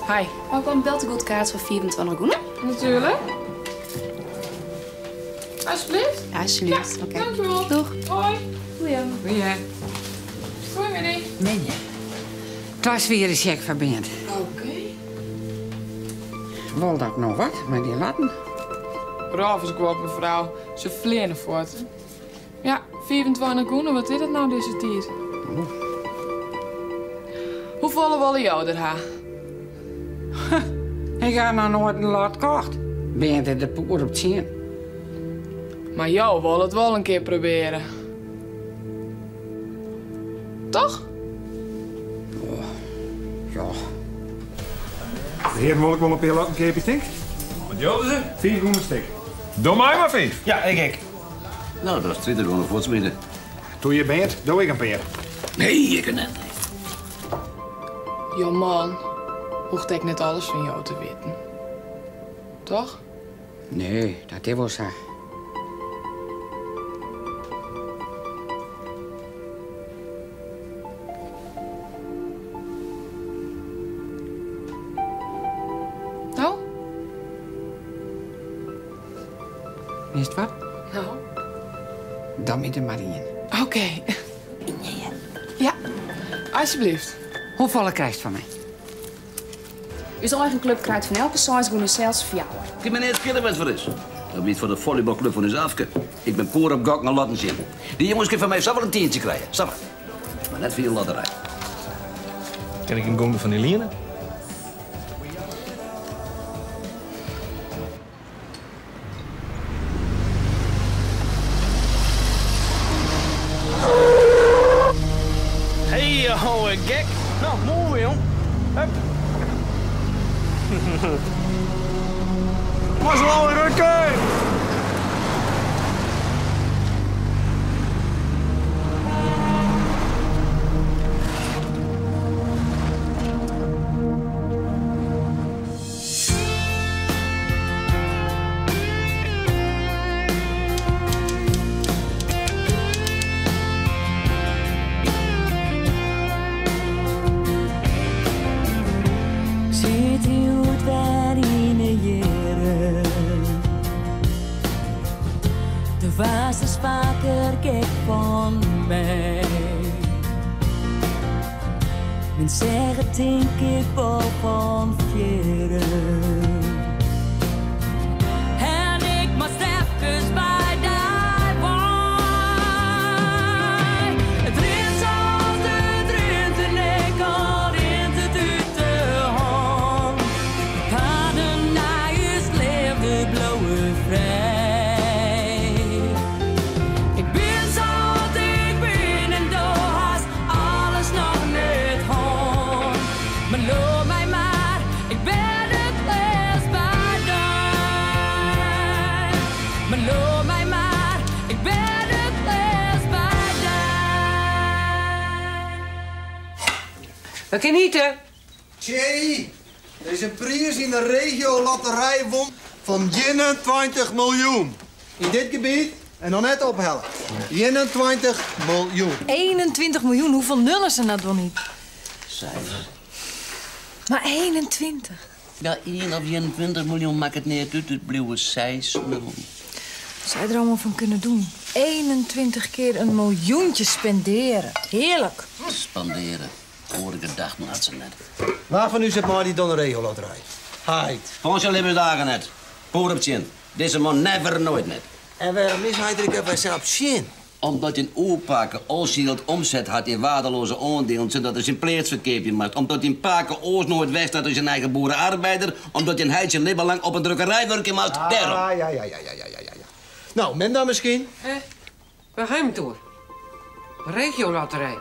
Hi. Ook al een beltegoedkaart voor 24 groenen? Natuurlijk. Alsjeblieft. Ja, alsjeblieft. Ja, oké. dankjewel. Doeg. Hoi. Goeie. Goeie. Hoi, Minnie. Meen je? Het was weer een check van Bent. Oké. Wil dat nog wat met die latten? Braaf is ik wel, mevrouw. Ze vleerden voort. Ja, 24 groenen, wat is het nou deze tijd? Hoeveel willen jou er ha? Ik ga nou nooit een lot kocht. Bent het de poer op 10. Maar jou wil het wel een keer proberen. Toch? Ja. De heer wil ik wel een keertje stik. Wat joden ze? 4 groene stik. Doe mij maar 5. Ja, ik. Nou, dat is 20 gewoon voor het smidden. Doe je bent, doe ik een peer. Nee, ik kan net. Ja, man. Hoeft ik net alles van jou te weten. Toch? Nee, dat is wel zo. Nou? Is het wat? Nou. Dan met de Marien. Oké. Ja, alsjeblieft. Hoeveel krijgt van mij? Uw eigen club krijgt van elke size groene zelfs voor jou. Ik ben eerst keer wat voor is. Dat niet voor de volleybalclub van ons afke. Ik ben poer op gok naar laten zien. Die jongens kunnen van mij wel een tientje krijgen. Samen. Maar net voor je lotterij. Ken ik een gong van Eline? Hey, ouwe gek. Nou, mooi, jong. Hup. Was al rukken! Zit uit waar in de jaren. De was is vaker gek van mij. Men zeggen denk ik wel van vieren. En ik moest even bij daar bij. Het rint als het rint en ik al rint het uit de hand. Paden naar je leefde blauwe vrij. Ik ben zoals ik ben en door haast alles nog niet hand. Maar loop mij maar, ik ben het best bij daar. Maar loop mij maar, ik ben het best bij daar. We kunnen eten. Thierry, er is een prijs in de regio Lotterij won van 21 miljoen. In dit gebied, en dan net ophellen. 21 miljoen. 21 miljoen, hoeveel nullen zijn dat wel niet? Cijfers. Maar 21. Ja, 1 of 21 miljoen maakt het niet uit. Het blijven 6 miljoen. Zou je er allemaal van kunnen doen? 21 keer een miljoentje spenderen. Heerlijk. Spanderen. Vorige dag had ze net. Waarvan u zit maar die dan de regio Lotterij? Heid. Van zijn hebben dagen net. Poer op chin. Deze man never nooit net. En waarom is hij er bij zelf zin? Omdat hij een oorpaken Oost-Zield omzet had in waardeloze aandelen, zodat hij zijn pleegsverkeepje maakt. Omdat hij een paken Oost nooit weg staat als zijn eigen boerenarbeider. Omdat hij een heidje leven lang op een drukkerij werken maakt. Daarom. Ja. Nou, men dan misschien? Waar gaan we door? Regioloterij.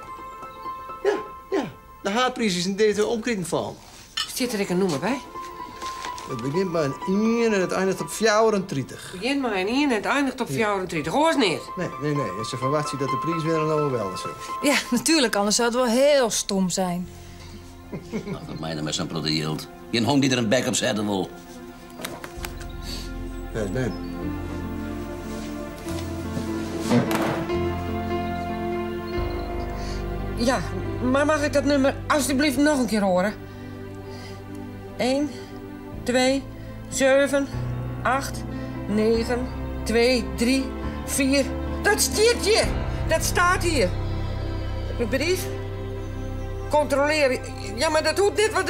Ja. De haatprijs is in deze omkring van. Zit er ik een noemer bij? Het begint bij een 1 en het eindigt op 34. Begin maar een 1 en het eindigt op 34. Hoor eens neer. Nee. Als je verwacht ziet dat de prijs weer een overweldig is. Ja, natuurlijk, anders zou het wel heel stom zijn. Nou, voor mij dan met zo'n proteïeld. Je hong die er een bek op zetten wil. Ja, nee. Ja, maar mag ik dat nummer alsjeblieft nog een keer horen? 1, 2, 7, 8, 9, 2, 3, 4. Dat staat hier. Dat staat hier. Mijn brief. Controleren. Ja, maar dat hoeft niet, want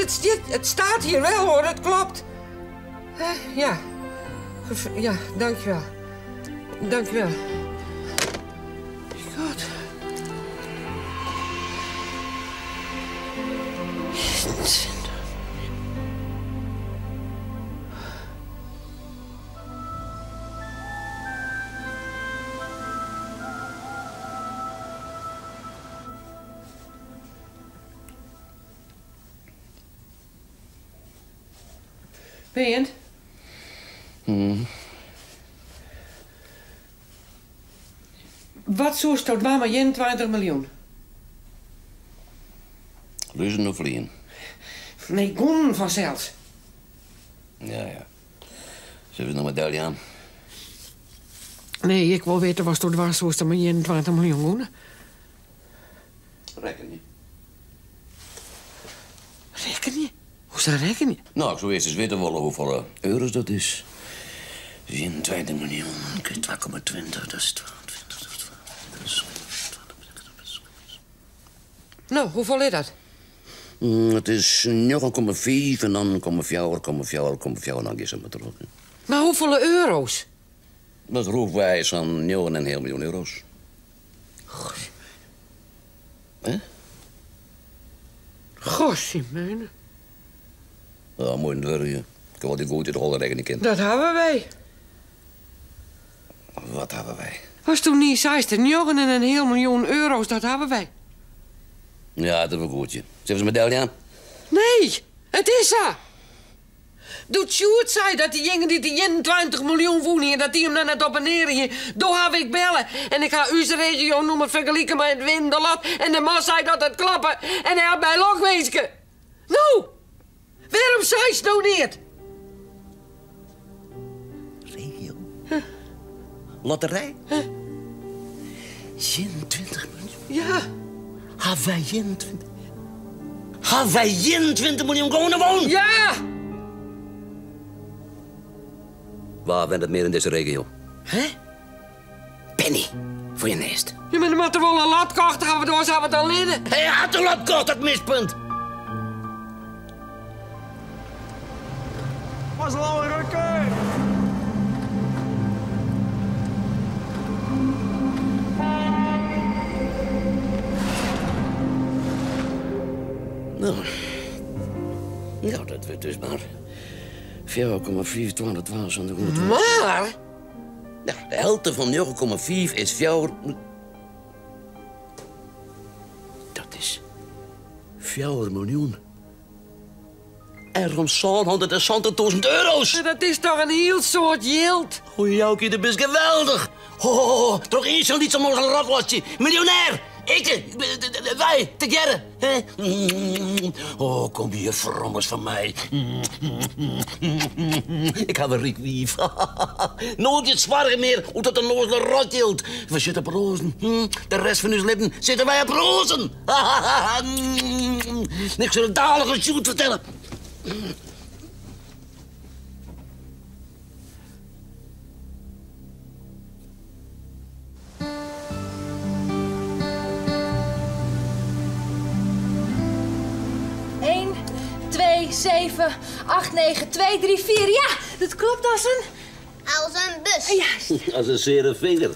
het staat hier wel, hoor. Het klopt. Ja. Ja, dankjewel. Dankjewel. God. Ben je het? Wat zoest tot maar 21 miljoen? Luizen of vliegen? Nee, goen vanzelfs. Ja. Zullen we nog medaille aan? Nee, ik wil weten wat tot was zoest maar 21 miljoen goenen. Reken je? Reken je? Hoe zou reken je? Nou, ik zou eerst eens weten willen hoeveel euro's dat is. 21 miljoen, 2,20, dat is 12. Nou, hoeveel is dat? Het is 9,5 en dan 0,4 en dan is het maar terug. Maar hoeveel euro's? Dat roept wij zo'n 9,5 miljoen euro's. Hè? Goshimene. Ja, mooi deur hier. Ik heb wel die goed in de holle rekening kind. Dat hebben wij. Wat hebben wij? Was toen niet 16 miljoen en een heel miljoen euro's, dat hebben wij. Ja, dat is wel goed. Zullen we een medaille aan? Nee, het is er. Doet Sjoerd zei dat die jongen die 21 miljoen wonen, dat die hem dan net op en neer hier. Door heb ik bellen. En ik ga uw regio noemen vergelijken met het Winderlat. En de man zei dat het klappen. En hij had mij logweesken. Nou, waarom zei ze nou niet? Regio? Lotterij? 21 miljoen? Ja. Hebben wij 21? Hebben wij 21 miljoen gewonnen? Ja! Waar bent het meer in deze regio? Hè? Penny, voor je neest. Je bent er wel een lat kocht, gaan we door, zou het dan leren? Hij had een lat kocht, dat mispunt. Was lange rukken! Nou, dat wordt dus maar 4,4 aan de goed. Maar? Ja, de helft van 9,5 is 4... Dat is 4 miljoen. En rond zo'n 160.000 euro's. Dat is toch een heel soort yield? O, jouwkie, dat is geweldig. Oh, toch eens zo'n niet zo'n mooi ratlotje. Miljonair. Wij, te gerren. Oh, kom hier, frommers van mij. Ik heb een riekwief. Nooit iets zwaar meer, hoe dat een nozele rot hield. We zitten op rozen. De rest van uw lippen zitten wij op rozen. Ik zal het dadelijk een shoot vertellen. Eén, 2, 7, 8, 9, 2, 3, 4. Ja, dat klopt als een... Als een bus. Ja. Als een zere vinger.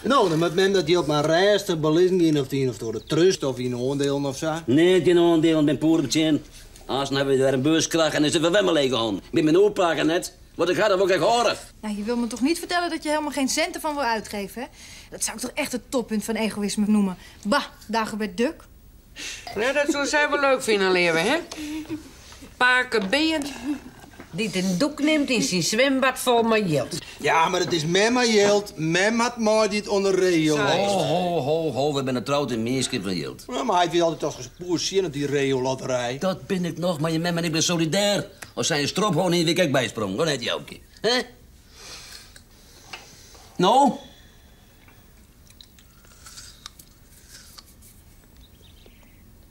Nou, dan moet men dat die op mijn reis te belezen gaan of die of door de trust of in oordelen of zo. Nee, geen oordeel, ben poertje. Als dan hebben we weer een beuskracht en dan zitten we wel leeg aan. Met mijn oorpakken net. Want ik ga dat ook echt horen. Nou, je wil me toch niet vertellen dat je helemaal geen centen van wil uitgeven, hè? Dat zou ik toch echt het toppunt van egoïsme noemen. Bah, Dagobert Duck. Ja, dat zullen zij wel leuk vinden, leeuwen, hè? Paken beent die een doek neemt in zijn zwembad vol met geld. Ja, maar het is mema geld. Mem had maar dit onder regio. Ho, we zijn een trouwd in meeschip van geld. Ja, maar hij wil altijd als gespoord zien op die regio-lotterij. Dat ben ik nog, maar je mem en ik ben solidair. Als zij een strop gewoon in de week bijsprong, dan heet je ook. Hè? Nou?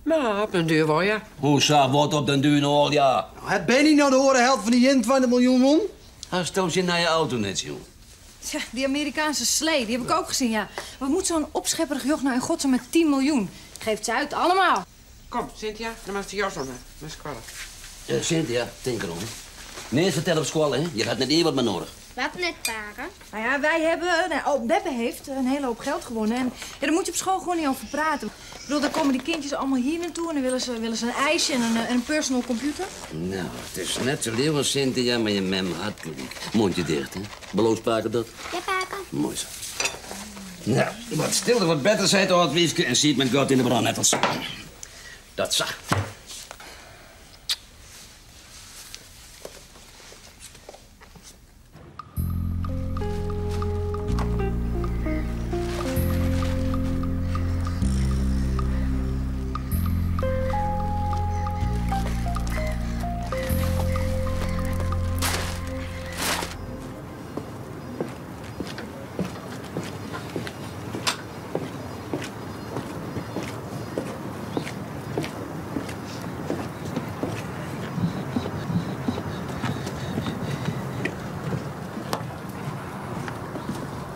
Maar op een duur wel, ja. Hoe zou wat op den duur al, ja? Het ben je nou de horen helft van die 21 miljoen won? Hij stelt je naar je auto net, joh. Tja, die Amerikaanse slee, die heb ik ook gezien, ja. Wat moet zo'n opschepperig joch nou in godsnaam met 10 miljoen? Geeft ze uit, allemaal. Kom, Cynthia, dan maak je jas aan. Dat is kwalijk. Cynthia, denk erom. Nee, vertel op school, hè. Je gaat net even wat meer nodig. Wat net, paken? Nou ja, wij hebben... Beppe heeft een hele hoop geld gewonnen. En ja, daar moet je op school gewoon niet over praten. Ik bedoel, dan komen die kindjes allemaal hier naartoe... en dan willen ze een ijsje en een personal computer. Nou, het is net zo leeuwen, Cynthia, maar je mem hartelijk. Mondje dicht, hè. Beloof Paken dat? Ja, paken. Mooi zo. Nou, wat stilder, wat beter, zei het oud Wieske... en ziet met God in de brandnettels. Dat zag.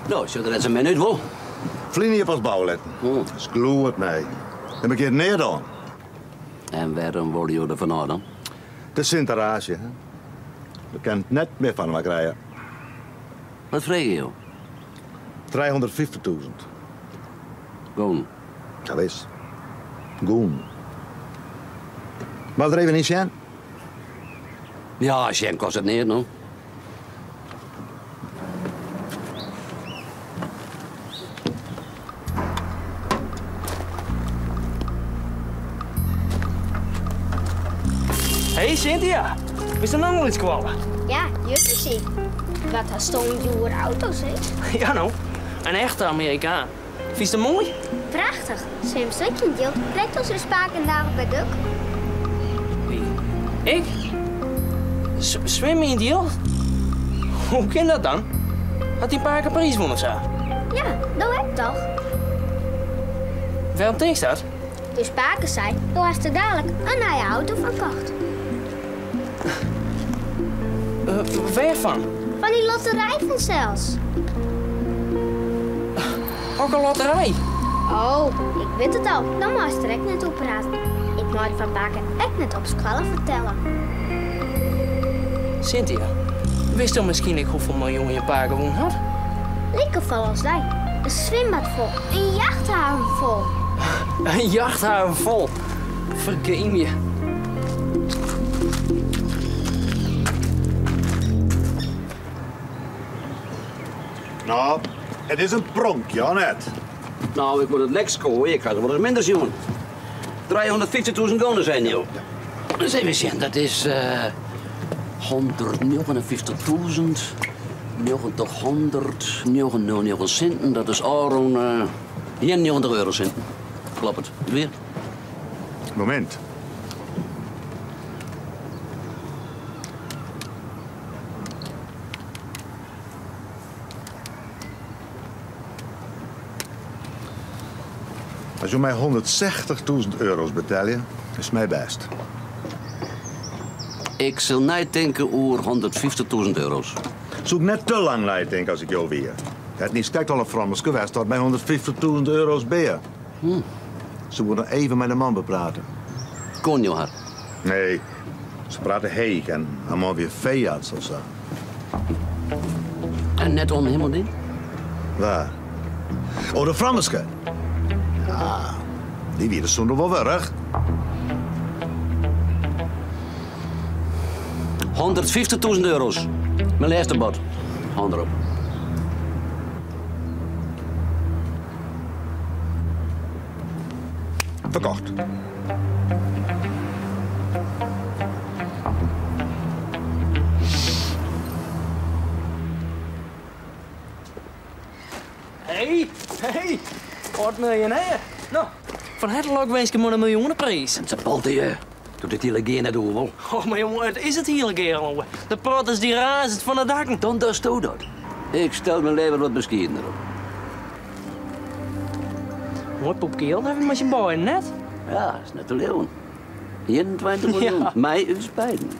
Nou, zit er net een minuut, wel? Vliegen op als bouwletten. Skloe het mij. Heb ik hier neer dan? En waarom word je er vanaf dan? Het is Sint-Arage, hè. Je kent net meer van me krijgen. Wat vreeg je, joh? 350.000. Goon. Ja, wees. Goon. Maar er even niet zijn? Ja, Sjen kost het neer, nou. Hey Cynthia, is er nou nog iets kwallen? Ja, juffrouw zie. Wat een stoomduur auto's, hè? Ja nou, een echte Amerikaan. Vind je het mooi? Prachtig. Sim Sutje deelt net als een spaken dagen bij Duk. Wie? Ik? Zwemmen in die hiel? Hoe kan dat dan? Had hij een paar keer Parijs gewonnen of zo? Ja, dat heb ik toch. Waarom denk je dat? De spaken zei, toen was er dadelijk een nieuwe auto van kocht. Waar van? Van die lotterij van zelfs. Ook een lotterij? Oh, ik weet het al. Dan mag je er echt net op praten. Ik moet van paken echt net op school vertellen. Cynthia, wist je misschien hoeveel miljoen je pa gewonnen had? Lekker vol als wij. Een zwembad vol. Een jachthaven vol. Een jachthaven vol. Vergeem je. Nou, het is een pronk, ja net. Nou, ik word het lek scoren. Ik ga er wel eens minder zien. 350.000 gonen zijn die ook. Dus even zien, dat is 159.000, 900 centen. Dat is al 91 eurocenten. Klopt het? Weer? Moment. Als je mij 160.000 euro's betalen, is mij best. Ik zal niet denken over 150.000 euro's. Zoek net te lang nadenken als ik jou weer. Het niet kijkt al een Frans geweest dat mij 150.000 euro's bij. Ze moeten even met de man bepraten. Kon je haar? Nee, ze praten heeg en allemaal weer veearts of zo. En net om helemaal niet? Waar? Oh, de Franske. Ja, die weer zo nog wel weg. 150.000 euro's. Mijn eerste bod. Hand erop. Verkocht. Hey, wat miljonair. Nou, van hartelijk wens ik me een miljoenenprijs. En ze palte je. Doe dit hele keer net over. Oh, maar jongen, het is het hele keer al. De protest die razend van de dakken. Dan doe je dat. Ik stel mijn leven wat bescheiden erop. Mooi popkeel, heb je met je boy net. Ja, dat is net te leeuwen. 21 miljoen. Ja. Mij u spijten.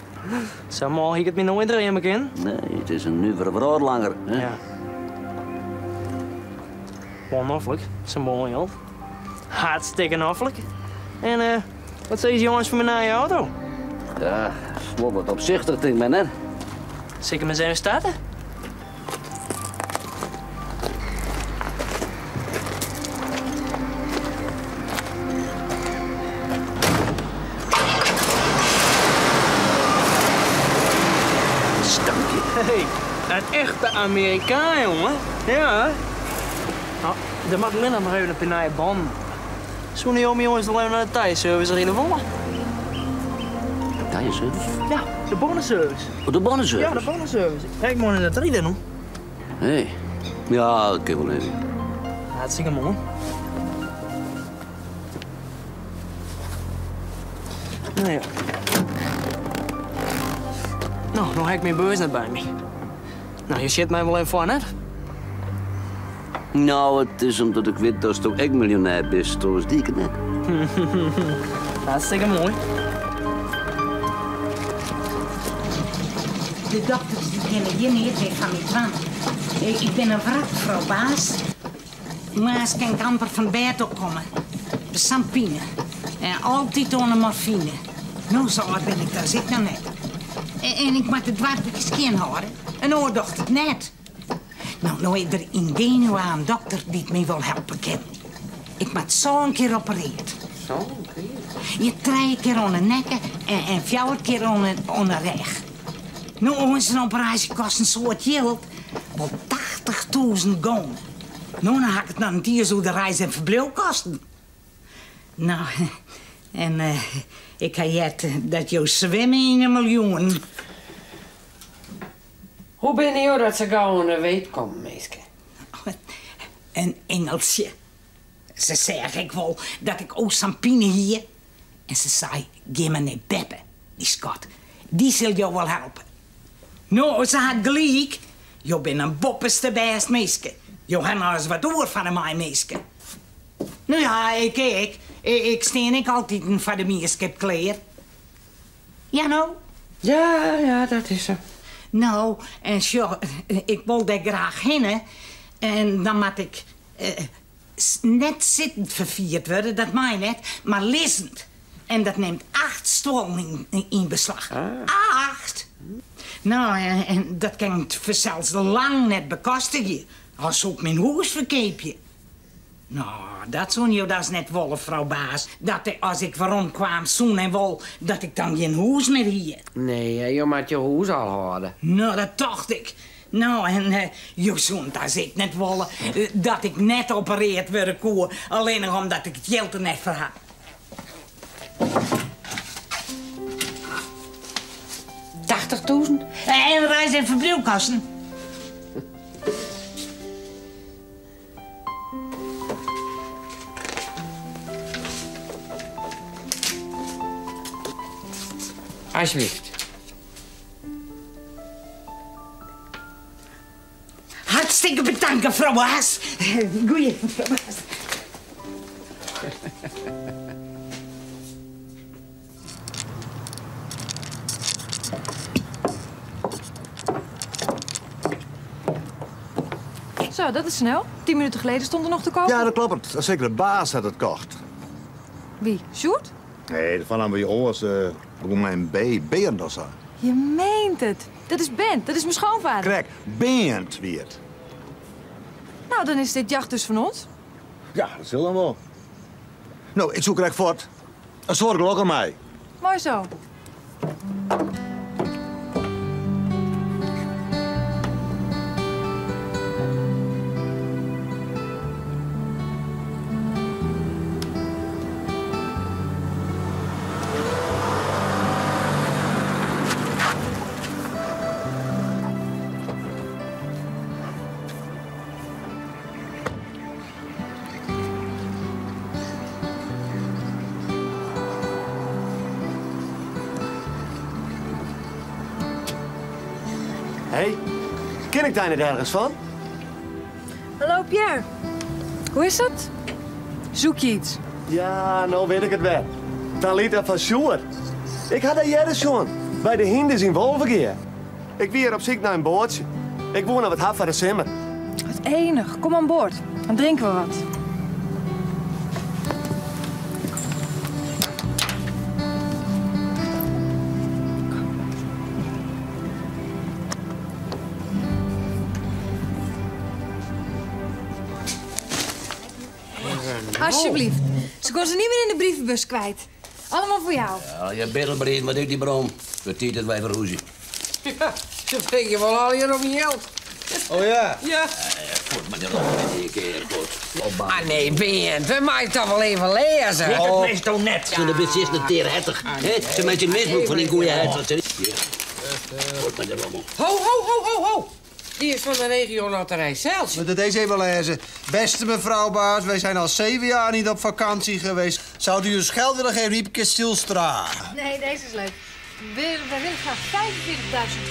Zo mag ik het me nooit erin ken. Nee, het is een nuvere vrouw langer. Hè? Ja. Onnoffelijk. Zo'n mooi geld. Hartstikke noffelijk. En wat zei je jongens voor mijn nieuwe auto? Ja, wat wat opzichtig ding ben, hè? Zeker met zijn starten? Stankje. Hey, een echte Amerikaan, jongen. Ja. Nou, dan mag ik alleen nog even op je nieuwe band. Zo'n jongens alleen naar de thuisservice erin volgen. Thuisservice? Ja, de bonnenservice. Oh, de bonnenservice? Ja, de bonnenservice. Kijk maar in de 3 doen. Hé. Ja, dat kan wel even. Hartstikke mooi. Nou ja. Nou, nog heb ik mijn beurs net bij me. Nou, je zit mij wel even voor, net. Nou, het is omdat ik weet dat je ook miljonair bent, zoals die ik het net. Hartstikke mooi. De dokters die kennen hier niet meer van mijn twan. Ik ben een vrachtvrouw, baas. Maar ze kan amper van bed opkomen. De sampine. En altijd onder morfine. Nou, zo oud ben ik, daar zit nou net. En ik moet het dwartjes kind houden. Een oordochter het net. Nou is er in Genua een dokter die het me wil helpen kan. Ik moet zo een keer opereren. Zo, oké. Je 3 keer onder nekken en 4 keer onder reg. Nou, onze operatie kost een soort geld. Wel 80.000 gonen. Nou, dan had ik het naar een dier zo de reis en verblijf kosten. Nou, en ik ga jet dat je zwemmen in 1 miljoen. Hoe ben je dat ze gauw naar weet komen, meisje? Een Engelsje. Ze zeggen ik wel dat ik Sampine hier. En ze zei, geef me naar Beppe, die Scot. Die zal jou wel helpen. Nou, ze had gelijk. Je bent een boppeste best meisje. Je hebt nou eens wat oor van mij, meisje. Nou ja, ik steen ik altijd voor de meisje kleer. Ja, nou? Ja, dat is er. Nou, en zo, ik wil daar graag heen. En dan moet ik net zittend vervierd worden, dat mij net, maar lezend. En dat neemt 8 stolen in beslag. 8? Nou, en dat kan ik zelfs lang net bekostigen. Als ook mijn huis verkeep je. Nou, dat zo'n je dat is net wollen, vrouw baas. Dat als ik waarom kwam, zoen en wol, dat ik dan geen huis meer hier. Nee, je moet je huis al houden. Nou, dat dacht ik. Nou, en je zoen, dat ik net wollen, dat ik net opereerd werd koe, alleen nog omdat ik het geld er net voor had. $80.000? En reis- en verblijfkosten. Alsjeblieft. Hartstikke bedankt, vrouw Baas. Goeie, mevrouw Baas. Zo, dat is snel. 10 minuten geleden stond er nog te kopen. Ja, dat klopt. Zeker de baas had het kocht. Wie? Sjoerd? Nee, van aan je oors begon mijn Berend of zo. Je meent het. Dat is Bent. Dat is mijn schoonvader. Krek, Berend wie het. Nou, dan is dit jacht dus van ons. Ja, dat zal dan wel. Nou, ik zoek Krek voort. Een zorg ook aan mij. Mooi zo. Hé, ken ik daar niet ergens van? Hallo Pierre. Hoe is het? Zoek je iets? Ja, nou weet ik het wel. Talita van Sjoerd. Ik had daar jaren schon. Bij de Hinders in Wolvergeer. Ik weer op zoek naar een bootje. Ik woon op het haf van de Simmer. Wat enig. Kom aan boord. Dan drinken we wat. Alsjeblieft. Ze kon ze niet meer in de brievenbus kwijt. Allemaal voor jou. Ja, je beddelbreed, maar ik die brom. Het is dat wij verhoezen. Ja, ze vreken wel al hier om je geld. Oh ja? Ja. Goed, maar dat is een keer goed. Opbouwen. Ah nee, Bent, we moeten toch wel even lezen. Ik het meest toch net. Ze hebben precies een teerhettig. Ze met je misbruik van die goeie het. Goed met de rommel. Ho. Die is van de regio Loterij zelfs. Moet het deze even lezen. Beste mevrouw Baas, wij zijn al 7 jaar niet op vakantie geweest. Zou u ons geld willen geven, Riepke Stilstra? Nee, deze is leuk. Wij willen graag 45.000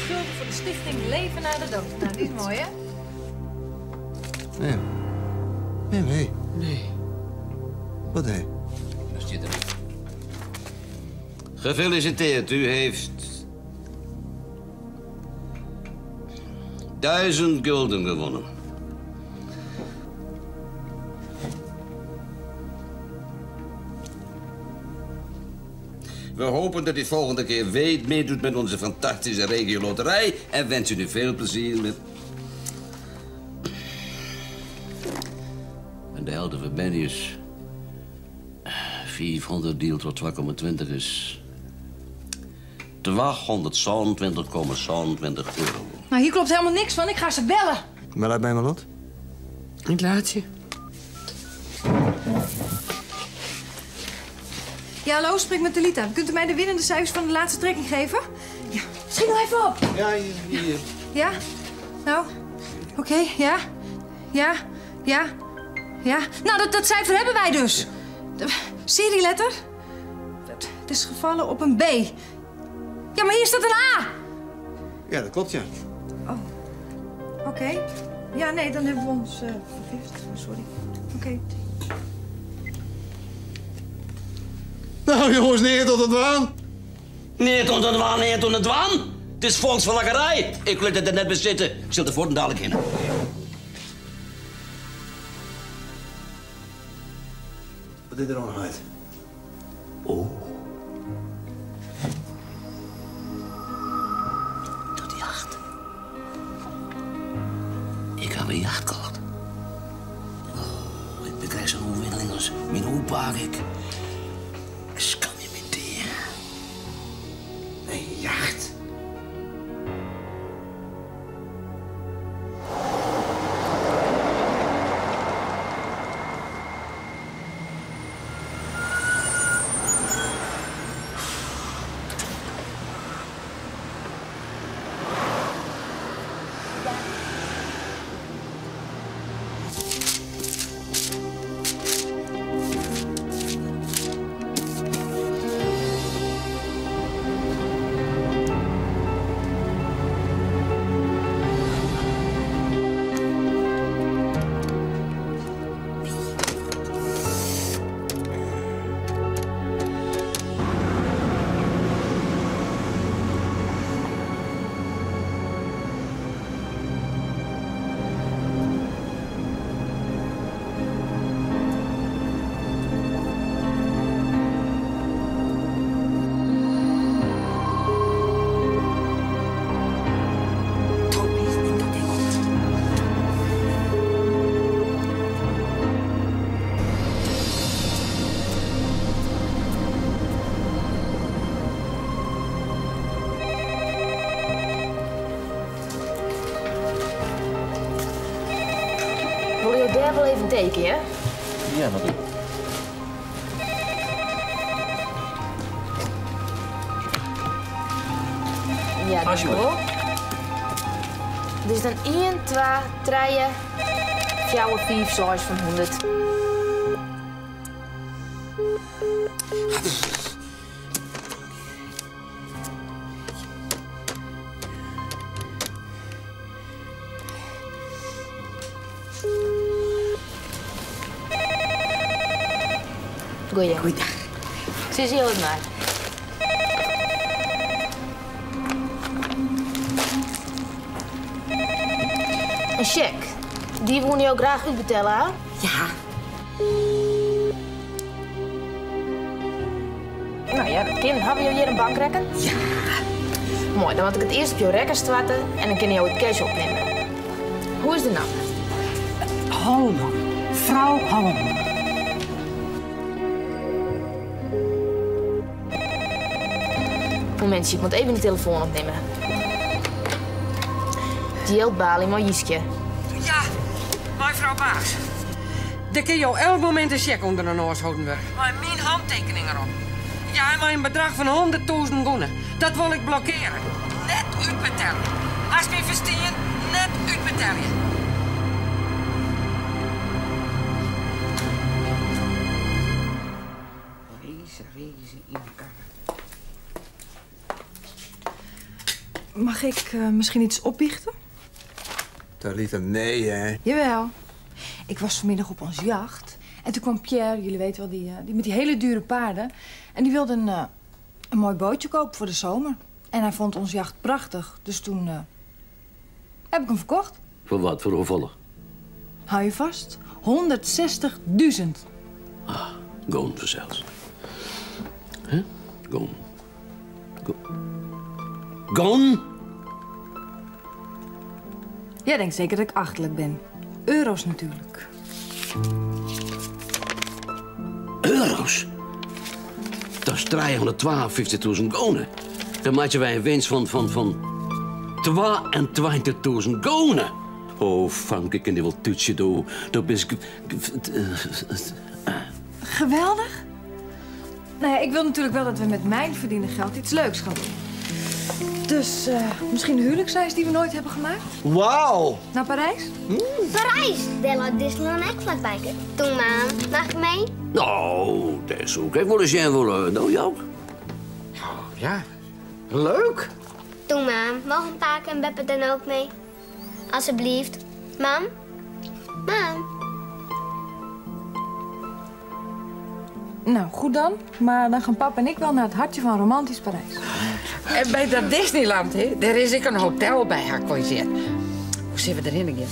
gulden voor de stichting Leven na de Dood. Nou, die is mooi, hè? Nee. Nee. Wat nee? Dat zit erin. Gefeliciteerd, u heeft 1000 gulden gewonnen. We hopen dat u volgende keer weer meedoet met onze fantastische regio loterij en wensen u veel plezier met... En de helft van Benny is 400 deelt tot 2,20 is 227,27 euro. Nou, hier klopt helemaal niks van. Ik ga ze bellen. Bel uit bij mijn lot. Ik laat je. Ja, hallo, spreek met Talita. Kunt u mij de winnende cijfers van de laatste trekking geven? Ja, schiet nou even op. Ja, hier. Ja? Nou, oké, ja. Nou, dat cijfer hebben wij dus. Serieletter? Het is gevallen op een B. Ja, maar hier staat een A. Ja, dat klopt, ja. Oh, oké. Ja, nee, dan hebben we ons vergist. Sorry. Oké. Nou, jongens, neer tot het waan. Neer tot het waan, neer tot het waan. Het is volksverlakkerij. Ik wil het er net bezitten. Ik zal er voor dadelijk in. Wat is er aan uit? Oh. Tot die jacht. Ik heb een jacht gehad. Oh, ik bekrijg zo'n overwinning als mijn opa, ik. Ik kan niet meer tegen. Een jacht? Wil je daar wel even teken, hè? Ja, wat ook. Ja, dat wel. Dus dan 1, 2, 3, 4, 5, 6 van 100. Goeie. Goeiedag. Zie je heel het maar. Een cheque. Die wil je ook graag uitbetalen, hè? Ja. Nou ja, dat kind. Hebben jullie hier een bankrekening? Ja. Mooi, dan moet ik het eerst op jouw rekening starten en dan kun je jou het cash opnemen. Hoe is de naam? Holman. Vrouw Holman. Momentje, ik moet even de telefoon opnemen. Dieelbalie, maar Jiske. Ja, mevrouw Baas. Dan kun je jou elk moment een cheque onder een oors houden. Maar mijn handtekening erop. Ja, maar een bedrag van 100.000 gonnen. Dat wil ik blokkeren. Net uitbetalen. Als je me versteert, net uitbetalen. Wezen in elkaar. Mag ik misschien iets opbiechten? Talita, nee, hè? Jawel. Ik was vanmiddag op onze jacht. En toen kwam Pierre, jullie weten wel, die met die hele dure paarden. En die wilde een mooi bootje kopen voor de zomer. En hij vond onze jacht prachtig. Dus toen heb ik hem verkocht. Voor wat? Voor hoeveel? Hou je vast. 160.000. Ah, gewoon zelfs. Hè? Gewoon. Gewoon? Jij denkt zeker dat ik achterlijk ben. Euro's natuurlijk. Euro's? Dat is 352.000 gonen. Dan maak je wij een winst van 22.000 gonen. Oh, Frank, ik kan die wel toetsen door. Dat is... Geweldig. Nou ja, ik wil natuurlijk wel dat we met mijn verdiende geld iets leuks gaan doen. Dus misschien een huwelijksreis die we nooit hebben gemaakt? Wauw! Naar Parijs? Parijs, daar laat Disneyland echt vlakbij. Toen maar, mag ik mee? Nou, dat is ook. Ik wil eens jij willen. Nou, jou? Ja, leuk. Toen maar, mogen Paken en Beppe dan ook mee? Alsjeblieft. Mam? Mam? Nou, goed dan. Maar dan gaan papa en ik wel naar het hartje van romantisch Parijs. En bij dat Disneyland, hè, daar is ik een hotel bij georganiseerd. Hoe zijn we erin gaan?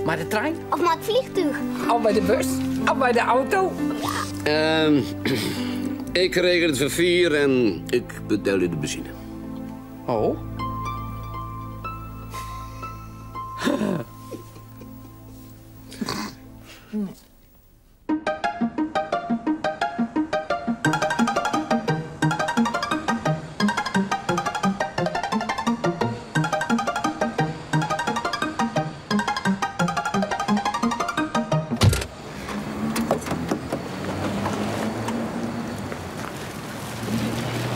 Maar de trein? Of maar het vliegtuig? Of bij de bus? Of bij de auto? Ik regel het vervier en ik betaal je de benzine. Oh? Nee.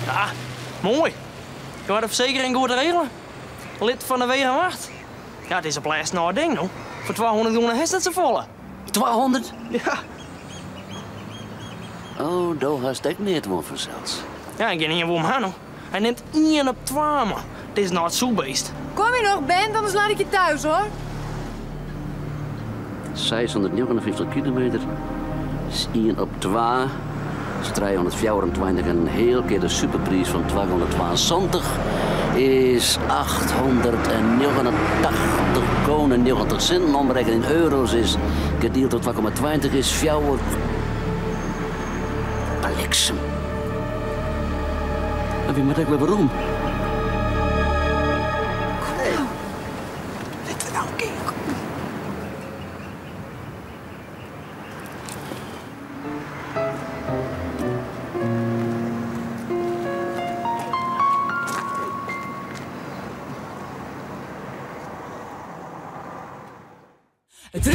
Ja, mooi. Kan je de verzekering goed regelen? Lid van de Wegenwacht. Ja, het is een plaats nou ding, no. Voor 200 doen is dat ze volle. 200? Ja. Oh, daar had ik niet van zelfs. Ja, ik ga niet om aan, no. Hij neemt 1 op 2, man. Dit is nou het zoebeest. Kom je nog, Ben? Anders laat ik je thuis, hoor. 659 kilometer. Is 1 op 2. Is 324 en een heel keer de superprijs van 272 is 889 konen 90 cent. Omrekenen in euro's is gedeeld door 2,20 is 4 bliksem. En wie moet ik wel waarom? Laten we nou kijken. Het